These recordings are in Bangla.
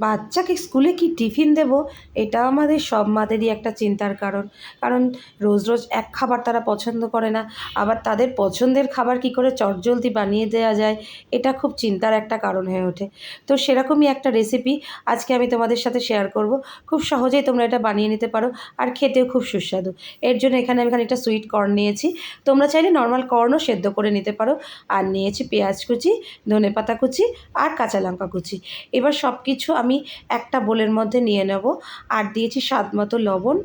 বাচ্চাকে স্কুলে কি টিফিন দেব, এটা আমাদের সব মাদেরই একটা চিন্তার কারণ। কারণ রোজ রোজ এক খাবার তারা পছন্দ করে না, আবার তাদের পছন্দের খাবার কি করে চটজলদি বানিয়ে দেওয়া যায়, এটা খুব চিন্তার একটা কারণ হয়ে ওঠে। তো সেরকমই একটা রেসিপি আজকে আমি তোমাদের সাথে শেয়ার করব। খুব সহজেই তোমরা এটা বানিয়ে নিতে পারো, আর খেতেও খুব সুস্বাদু। এর জন্য এখানে আমি একটা সুইট কর্ন নিয়েছি, তোমরা চাইলে নর্মাল কর্নও সেদ্ধ করে নিতে পারো। আর নিয়েছি পেঁয়াজ কুচি, ধনেপাতা কুচি আর কাঁচা লঙ্কা কুচি। এবার সব কিছু আমি একটা বোলের মধ্যে নিয়ে নেব। আর দিয়েছি স্বাদ মতো লবণ,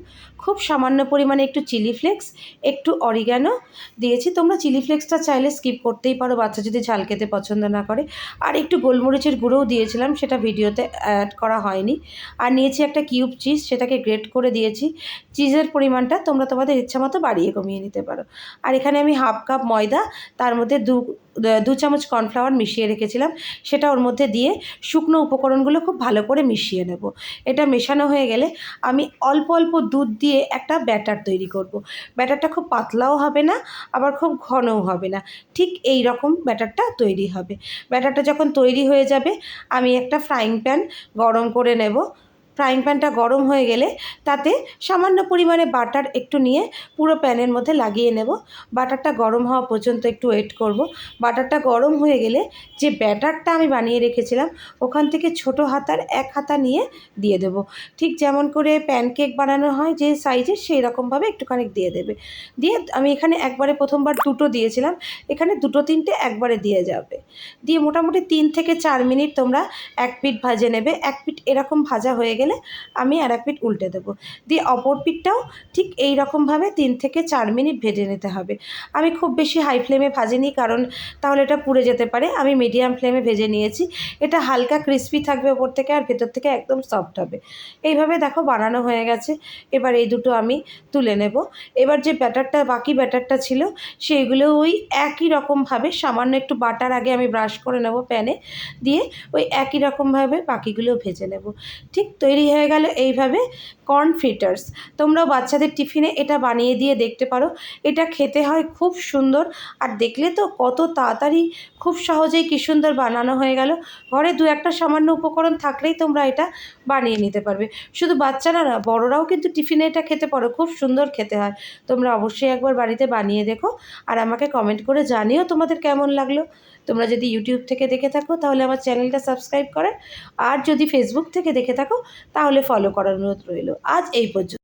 খুব সামান্য পরিমাণে একটু চিলি ফ্লেক্স, একটু অরিগ্যানো দিয়েছি। তোমরা চিলি ফ্লেক্সটা চাইলে স্কিপ করতেই পারো, বাচ্চা যদি ঝাল খেতে পছন্দ না করে। আর একটু গোলমরিচের গুঁড়োও দিয়েছিলাম, সেটা ভিডিওতে অ্যাড করা হয়নি। আর নিয়েছি একটা কিউব চিজ, সেটাকে গ্রেট করে দিয়েছি। চিজের পরিমাণটা তোমরা তোমাদের ইচ্ছা মতো বাড়িয়ে কমিয়ে নিতে পারো। আর এখানে আমি হাফ কাপ ময়দা, তার মধ্যে দু চামচ কর্নফ্লাওয়ার মিশিয়ে রেখেছিলাম, সেটা ওর মধ্যে দিয়ে শুকনো উপকরণগুলো খুব ভালো করে মিশিয়ে নেব। এটা মেশানো হয়ে গেলে আমি অল্প অল্প দুধ দিয়ে একটা ব্যাটার তৈরি করব। ব্যাটারটা খুব পাতলাও হবে না, আবার খুব ঘনও হবে না, ঠিক এই রকম ব্যাটারটা তৈরি হবে। ব্যাটারটা যখন তৈরি হয়ে যাবে, আমি একটা ফ্রাইং প্যান গরম করে নেব। ফ্রাইং প্যানটা গরম হয়ে গেলে তাতে সামান্য পরিমাণে বাটার একটু নিয়ে পুরো প্যানের মধ্যে লাগিয়ে নেব। বাটারটা গরম হওয়া পর্যন্ত একটু ওয়েট করব। বাটারটা গরম হয়ে গেলে যে ব্যাটারটা আমি বানিয়ে রেখেছিলাম, ওখান থেকে ছোটো হাতার এক হাতা নিয়ে দিয়ে দেব। ঠিক যেমন করে প্যানকেক বানানো হয় যে সাইজের, সেই রকমভাবে একটুখানি দিয়ে দেবে। দিয়ে আমি এখানে একবারে প্রথমবার দুটো দিয়েছিলাম, এখানে দুটো তিনটে একবারে দিয়ে যাবে। দিয়ে মোটামুটি 3 থেকে 4 মিনিট তোমরা এক পিঠ ভাজে নেবে। এক পিঠ এরকম ভাজা হয়ে গেলে আমি আর এক পিঠ উল্টে দেবো। দিয়ে অপর পিঠটাও ঠিক এই রকমভাবে 3 থেকে 4 মিনিট ভেজে নিতে হবে। আমি খুব বেশি হাই ফ্লেমে ভাজিনি, কারণ তাহলে এটা পুড়ে যেতে পারে। আমি মিডিয়াম ফ্লেমে ভেজে নিয়েছি। এটা হালকা ক্রিস্পি থাকবে ওপর থেকে, আর ভেতর থেকে একদম সফট হবে। এইভাবে দেখো বানানো হয়ে গেছে। এবার এই দুটো আমি তুলে নেব। এবার যে বাকি ব্যাটারটা ছিল, সেইগুলো ওই একই রকমভাবে সামান্য একটু বাটার আগে আমি ব্রাশ করে নেব প্যানে, দিয়ে ওই একই রকমভাবে বাকিগুলো ভেজে নেব। ঠিক তৈরি হয়ে গেল এইভাবে কর্ন ফ্রিটার্স। তোমরাও বাচ্চাদের টিফিনে এটা বানিয়ে দিয়ে দেখতে পারো। এটা খেতে হয় খুব সুন্দর, আর দেখলে তো কত তাড়াতাড়ি খুব সহজেই কী সুন্দর বানানো হয়ে গেল। ঘরে দু একটা সামান্য উপকরণ থাকলেই তোমরা এটা বানিয়ে নিতে পারবে। শুধু বাচ্চারা না, বড়রাও কিন্তু টিফিনে এটা খেতে পারো, খুব সুন্দর খেতে হয়। তোমরা অবশ্যই একবার বাড়িতে বানিয়ে দেখো, আর আমাকে কমেন্ট করে জানিও তোমাদের কেমন লাগলো। তোমরা যদি ইউটিউব থেকে দেখে থাকো তাহলে আমার চ্যানেলটা সাবস্ক্রাইব করে, আর যদি ফেসবুক থেকে দেখে থাকো তাহলে ফলো করার অনুরোধ রইল। আজ এই পর্যন্ত।